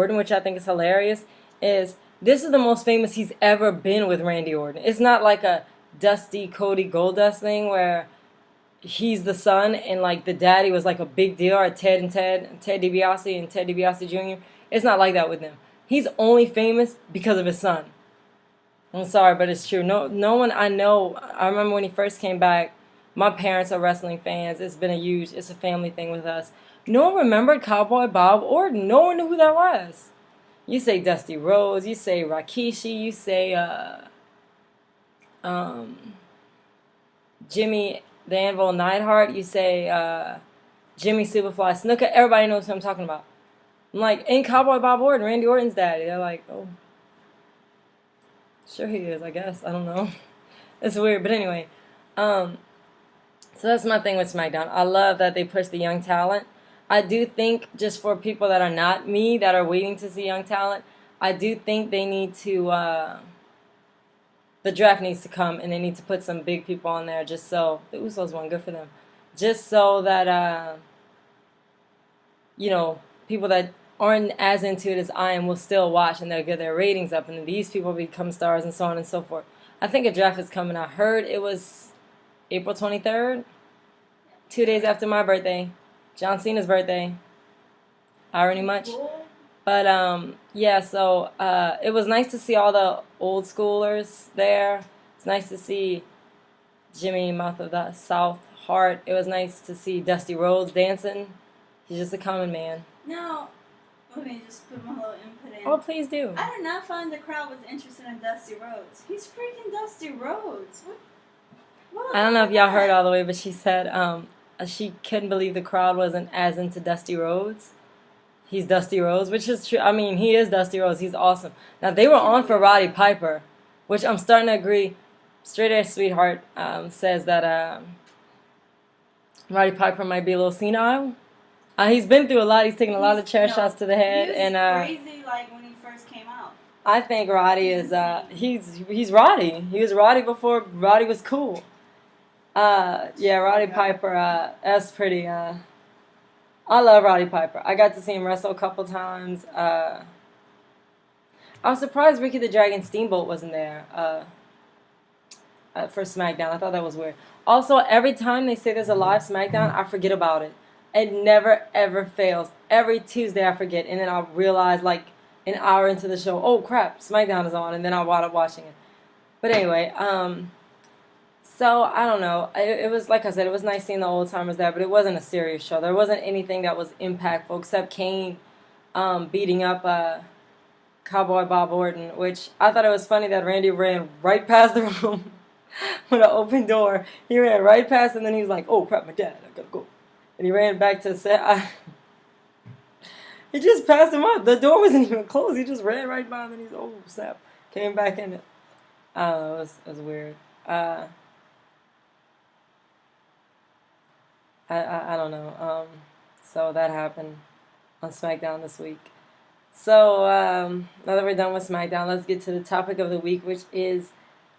Orton, which I think is hilarious, is this is the most famous he's ever been with Randy Orton. It's not like a Dusty, Cody, Goldust thing where he's the son and like the daddy was like a big deal, or Ted DiBiase and Ted DiBiase Jr. It's not like that with him. He's only famous because of his son. I'm sorry, but it's true. No one I know. I remember when he first came back. My parents are wrestling fans. It's a family thing with us. No one remembered Cowboy Bob Orton. No one knew who that was. You say Dusty Rhodes, you say Rikishi, you say Jimmy the Anvil Neidhart, you say Jimmy Superfly Snuka. Everybody knows who I'm talking about. I'm like, ain't Cowboy Bob Orton Randy Orton's daddy? They're like, oh, sure he is, I guess. I don't know. It's weird, but anyway. So that's my thing with SmackDown. I love that they push the young talent. I do think, just for people that are not me, that are waiting to see young talent, I do think they need to, the draft needs to come, and they need to put some big people on there just so, the Usos won, good for them, just so that, you know, people that aren't as into it as I am will still watch, and they'll get their ratings up, and these people become stars, and so on and so forth. I think a draft is coming. I heard it was April 23rd, 2 days after my birthday. John Cena's birthday. Irony much? But, yeah, so it was nice to see all the old schoolers there. It's nice to see Jimmy, Mouth of the South, Hart. It was nice to see Dusty Rhodes dancing. He's just a common man. Now, let me just put my little input in. Oh, please do. I did not find the crowd was interested in Dusty Rhodes. He's freaking Dusty Rhodes. What I don't know if y'all heard all the way, but she said she couldn't believe the crowd wasn't as into Dusty Rhodes. He's Dusty Rhodes, which is true. I mean, he is Dusty Rhodes. He's awesome. Now, they were on for Roddy Piper, which I'm starting to agree. Straight Edge Sweetheart says that Roddy Piper might be a little senile. He's been through a lot. He's taken a lot of chair shots to the head. He was crazy like when he first came out. I think Roddy is, he's Roddy. He was Roddy before Roddy was cool. Yeah, Roddy Piper, that's pretty, I love Roddy Piper. I got to see him wrestle a couple times. I was surprised Ricky the Dragon Steamboat wasn't there, for SmackDown. I thought that was weird. Also, every time they say there's a live SmackDown, I forget about it. It never, ever fails. Every Tuesday I forget, and then I'll realize, like, an hour into the show, oh, crap, SmackDown is on, and then I'll wind up watching it. But anyway, so, I don't know. It was, like I said, it was nice seeing the old-timers there, but it wasn't a serious show. There wasn't anything that was impactful except Kane beating up Cowboy Bob Orton, which I thought it was funny that Randy ran right past the room with an open door. He ran right past, and then he was like, oh, crap, my dad, I gotta go. And he ran back to the set. He just passed him up. The door wasn't even closed. He just ran right by him, and he's, oh, snap. Came back in it. I don't know. It was weird. I don't know. So that happened on SmackDown this week. So now that we're done with SmackDown, let's get to the topic of the week, which is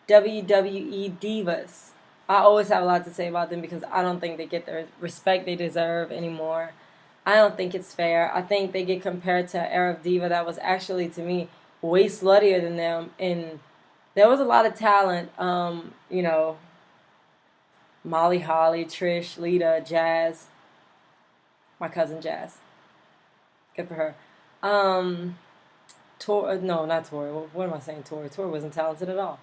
WWE Divas. I always have a lot to say about them because I don't think they get the respect they deserve anymore. I don't think it's fair. I think they get compared to an era of Diva that was actually, to me, way sluttier than them. And there was a lot of talent, you know, Molly Holly, Trish, Lita, Jazz, my cousin Jazz. Good for her. No, not Tori. What am I saying, Tori? Tori wasn't talented at all.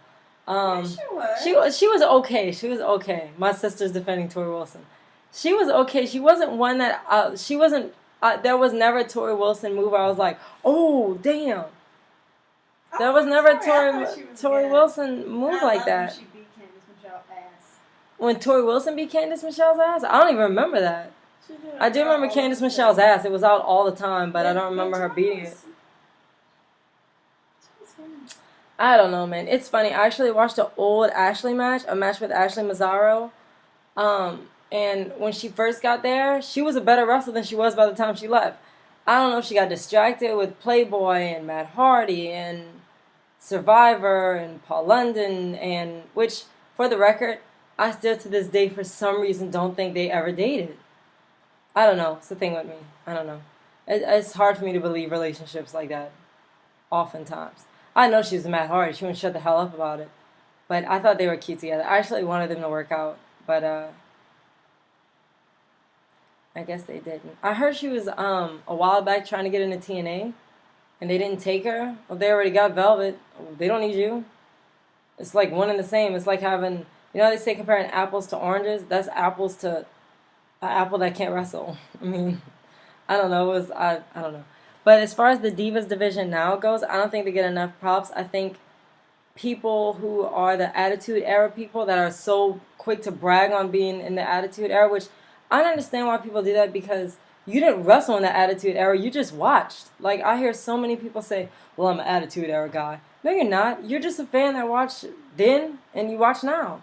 She was okay. She was okay. My sister's defending Tori Wilson. She was okay. She wasn't one that she wasn't. There was never a Tori Wilson move where I was like, oh damn. There was never a Tori Wilson move like that. She beat Candice Michelle's ass. When Tori Wilson beat Candice Michelle's ass, I don't even remember that. I do remember Candice Michelle's ass. It was out all the time, but I don't remember her beating it. I don't know, man. It's funny. I actually watched an old Ashley match, a match with Ashley Massaro. And when she first got there, she was a better wrestler than she was by the time she left. I don't know if she got distracted with Playboy and Matt Hardy and Survivor and Paul London, and which, for the record, I still to this day for some reason don't think they ever dated. I don't know. It's the thing with me. I don't know. It's hard for me to believe relationships like that. Oftentimes, I know she's Matt Hardy. She wouldn't shut the hell up about it. But I thought they were cute together. I actually wanted them to work out, but I guess they didn't. I heard she was a while back trying to get into TNA, and they didn't take her. Well, they already got Velvet. They don't need you. It's like one and the same. It's like having, you know how they say comparing apples to oranges? That's apples to an apple that can't wrestle. I mean, I don't know. I don't know. But as far as the Divas division now goes, I don't think they get enough props. I think people who are the Attitude Era people that are so quick to brag on being in the Attitude Era, which I don't understand why people do that, because you didn't wrestle in the Attitude Era, you just watched. Like, I hear so many people say, well, I'm an Attitude Era guy. No, you're not. You're just a fan that watched then and you watch now.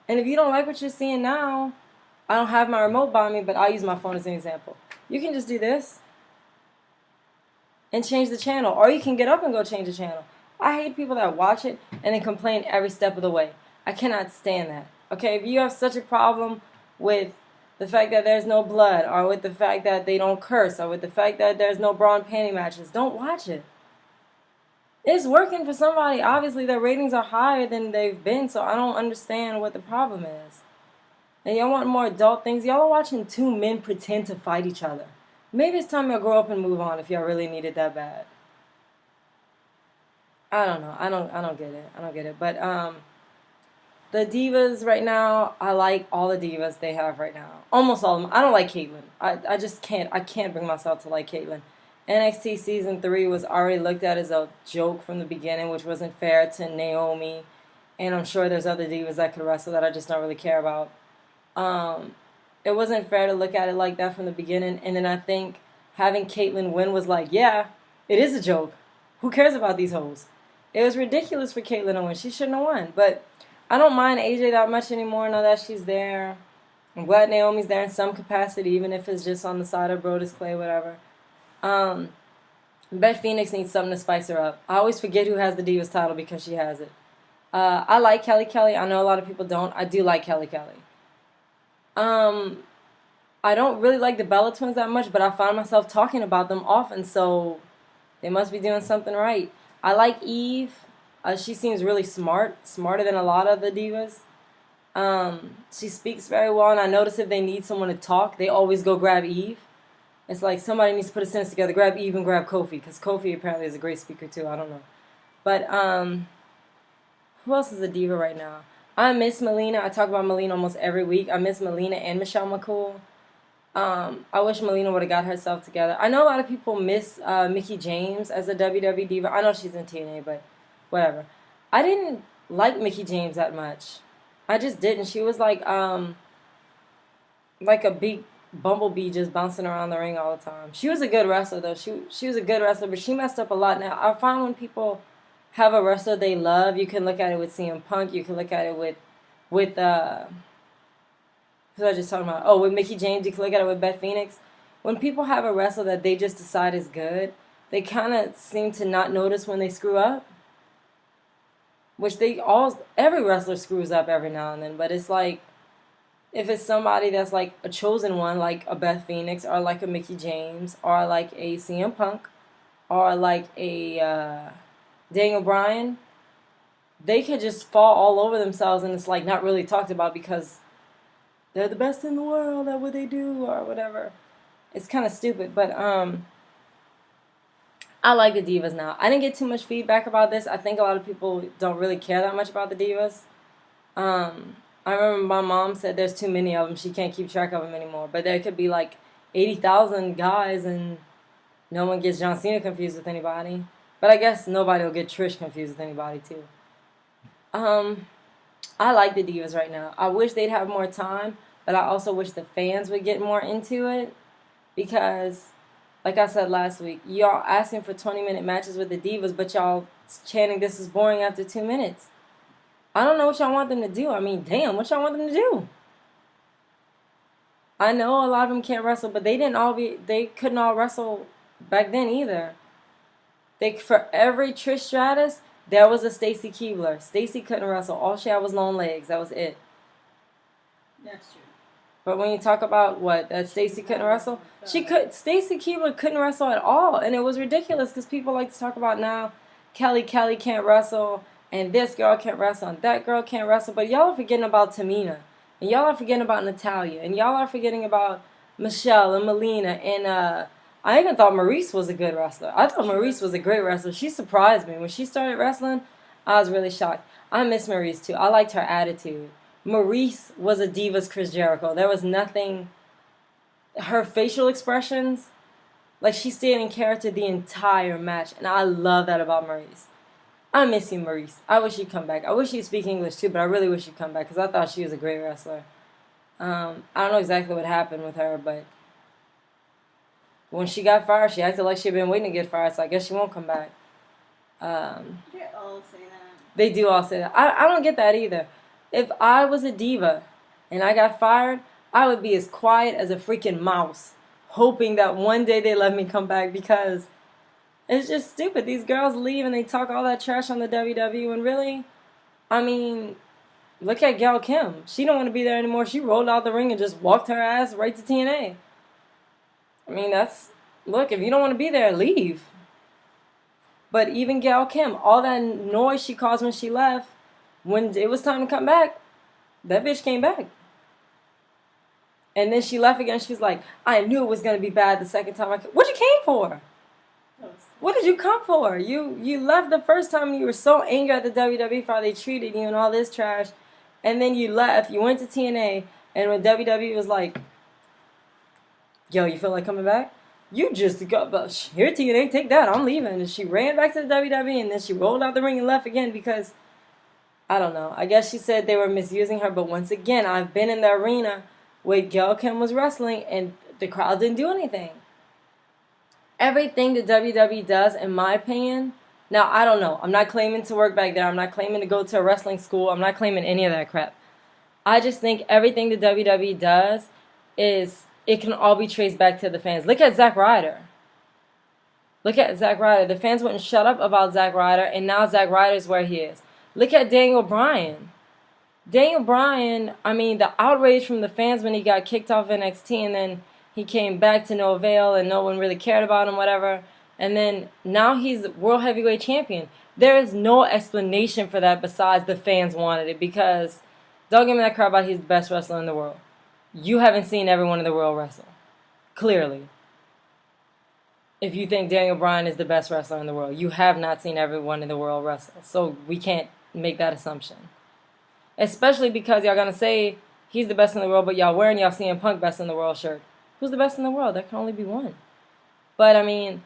And if you don't like what you're seeing now, I don't have my remote by me, but I'll use my phone as an example. You can just do this and change the channel, or you can get up and go change the channel. I hate people that watch it and then complain every step of the way. I cannot stand that. Okay, if you have such a problem with the fact that there's no blood, or with the fact that they don't curse, or with the fact that there's no bra and panty matches, don't watch it. It's working for somebody. Obviously, their ratings are higher than they've been, so I don't understand what the problem is. And y'all want more adult things? Y'all are watching two men pretend to fight each other. Maybe it's time y'all grow up and move on if y'all really need it that bad. I don't know. I don't get it. I don't get it. But the Divas right now, I like all the Divas they have right now. Almost all of them. I don't like Caitlyn. I just can't. I can't bring myself to like Caitlyn. NXT Season 3 was already looked at as a joke from the beginning, which wasn't fair to Naomi. And I'm sure there's other Divas that could wrestle that I just don't really care about. It wasn't fair to look at it like that from the beginning. And then I think having Caitlyn win was like, yeah, it is a joke. Who cares about these hoes? It was ridiculous for Caitlyn to win. She shouldn't have won. But I don't mind AJ that much anymore now that she's there. I'm glad Naomi's there in some capacity, even if it's just on the side of Brodus Clay, whatever. Beth Phoenix needs something to spice her up. I always forget who has the Divas title because she has it. I like Kelly Kelly. I know a lot of people don't. I do like Kelly Kelly. I don't really like the Bella Twins that much, but I find myself talking about them often, so they must be doing something right. I like Eve. She seems really smart, smarter than a lot of the Divas. She speaks very well, and I notice if they need someone to talk, they always go grab Eve. It's like somebody needs to put a sentence together, grab Eve and grab Kofi, because Kofi apparently is a great speaker too. I don't know. But who else is a diva right now? I miss Melina. I talk about Melina almost every week. I miss Melina and Michelle McCool. I wish Melina would have got herself together. I know a lot of people miss Mickie James as a WWE diva. I know she's in TNA, but whatever. I didn't like Mickie James that much. I just didn't. She was like a big bumblebee just bouncing around the ring all the time. She was a good wrestler, though. She was a good wrestler, but she messed up a lot. Now, I find when people have a wrestler they love, you can look at it with CM Punk, you can look at it with who was I just talking about? Oh, with Mickie James, you can look at it with Beth Phoenix. When people have a wrestler that they just decide is good, they kind of seem to not notice when they screw up. Which every wrestler screws up every now and then, but it's like, if it's somebody that's like a chosen one, like a Beth Phoenix, or like a Mickie James, or like a CM Punk, or like a Daniel Bryan, they could just fall all over themselves and it's like not really talked about because they're the best in the world at what they do or whatever. It's kind of stupid, but I like the Divas now. I didn't get too much feedback about this. I think a lot of people don't really care that much about the Divas. I remember my mom said there's too many of them. She can't keep track of them anymore. But there could be like 80,000 guys and no one gets John Cena confused with anybody. But I guess nobody will get Trish confused with anybody too. I like the Divas right now. I wish they'd have more time, but I also wish the fans would get more into it. Because, like I said last week, y'all asking for 20-minute matches with the Divas, but y'all chanting this is boring after 2 minutes. I don't know what y'all want them to do. I mean, damn, what y'all want them to do? I know a lot of them can't wrestle, but they couldn't all wrestle back then either. For every Trish Stratus, there was a Stacy Keibler. Stacy couldn't wrestle. All she had was long legs. That was it. That's true. But when you talk about that Stacy couldn't wrestle, Stacy Keibler couldn't wrestle at all, and it was ridiculous because people like to talk about now, Kelly can't wrestle, and this girl can't wrestle, and that girl can't wrestle, but y'all are forgetting about Tamina, and y'all are forgetting about Natalya, and y'all are forgetting about Michelle and Melina, and I even thought Maryse was a good wrestler. I thought Maryse was a great wrestler. She surprised me when she started wrestling. I was really shocked. I miss Maryse too. I liked her attitude. Maryse was a Divas Chris Jericho. There was nothing. Her facial expressions, like she stayed in character the entire match, and I love that about Maryse. I miss you, Maryse. I wish you'd come back. I wish you'd speak English too, but I really wish you'd come back because I thought she was a great wrestler. I don't know exactly what happened with her, but when she got fired, she acted like she'd been waiting to get fired, so I guess she won't come back. They all say that. They do all say that. I don't get that either. If I was a diva and I got fired, I would be as quiet as a freaking mouse, hoping that one day they let me come back because it's just stupid. These girls leave and they talk all that trash on the WWE when really, I mean, look at Gail Kim. She don't want to be there anymore. She rolled out the ring and just walked her ass right to TNA. I mean, look, if you don't want to be there, leave. But even Gail Kim, all that noise she caused when she left, when it was time to come back, that bitch came back. And then she left again. She's like, I knew it was going to be bad the second time. What you came for? What did you come for? You left the first time and you were so angry at the WWE for how they treated you and all this trash. And then you left. You went to TNA. And when WWE was like, yo, you feel like coming back? You just got, here TNA, take that. I'm leaving. And she ran back to the WWE and then she rolled out the ring and left again because I don't know. I guess she said they were misusing her, but once again, I've been in the arena where Gail Kim was wrestling and the crowd didn't do anything. Everything the WWE does, in my opinion, now I don't know. I'm not claiming to work back there. I'm not claiming to go to a wrestling school. I'm not claiming any of that crap. I just think everything the WWE does it can all be traced back to the fans. Look at Zack Ryder. Look at Zack Ryder. The fans wouldn't shut up about Zack Ryder, and now Zack Ryder's where he is. Look at Daniel Bryan. Daniel Bryan, I mean, the outrage from the fans when he got kicked off NXT and then he came back to no avail and no one really cared about him, whatever. And then now he's World Heavyweight Champion. There is no explanation for that besides the fans wanted it because don't give me that crap about he's the best wrestler in the world. You haven't seen everyone in the world wrestle. Clearly. If you think Daniel Bryan is the best wrestler in the world, you have not seen everyone in the world wrestle. So we can't make that assumption. Especially because y'all gonna say he's the best in the world, but y'all wearing y'all CM Punk best in the world shirt. Who's the best in the world? There can only be one. But I mean,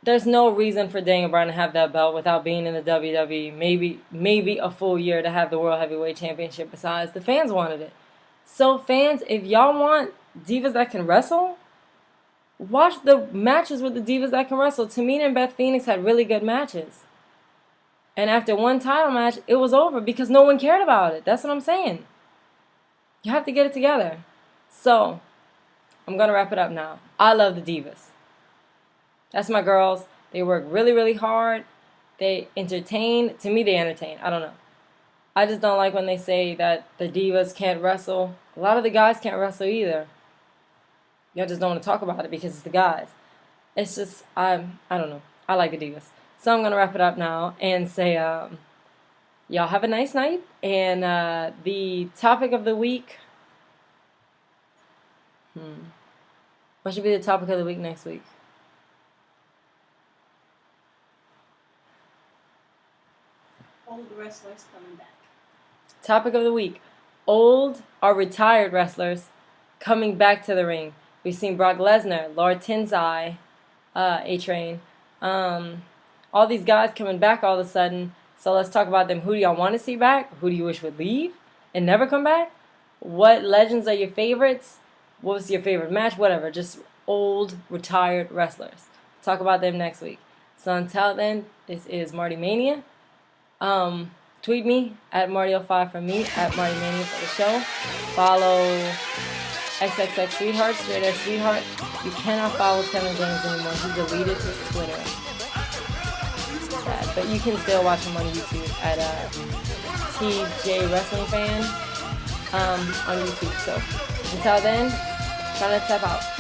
there's no reason for Daniel Bryan to have that belt without being in the WWE. Maybe a full year to have the World Heavyweight Championship besides. The fans wanted it. So fans, if y'all want divas that can wrestle, watch the matches with the divas that can wrestle. Tamina and Beth Phoenix had really good matches. And after one title match, it was over because no one cared about it. That's what I'm saying. You have to get it together. So, I'm going to wrap it up now. I love the divas. That's my girls. They work really, really hard. They entertain. To me, they entertain. I don't know. I just don't like when they say that the divas can't wrestle. A lot of the guys can't wrestle either. Y'all just don't want to talk about it because it's the guys. It's just, I don't know. I like the divas. So I'm going to wrap it up now and say, y'all have a nice night. And the topic of the week, what should be the topic of the week next week? Old wrestlers coming back. Topic of the week, old or retired wrestlers coming back to the ring. We've seen Brock Lesnar, Lord Tensai, A-Train, all these guys coming back all of a sudden. So let's talk about them. Who do y'all want to see back? Who do you wish would leave and never come back? What legends are your favorites? What was your favorite match? Whatever. Just old, retired wrestlers. Talk about them next week. So until then, this is MartiMania. Tweet me at Marty05 for me, at MartiMania for the show. Follow XXX Sweetheart, Straight X Sweetheart. You cannot follow Kevin James anymore. He deleted his Twitter. Sad. But you can still watch him on YouTube at TJ Wrestling Fan. on YouTube. So until then, try to step out.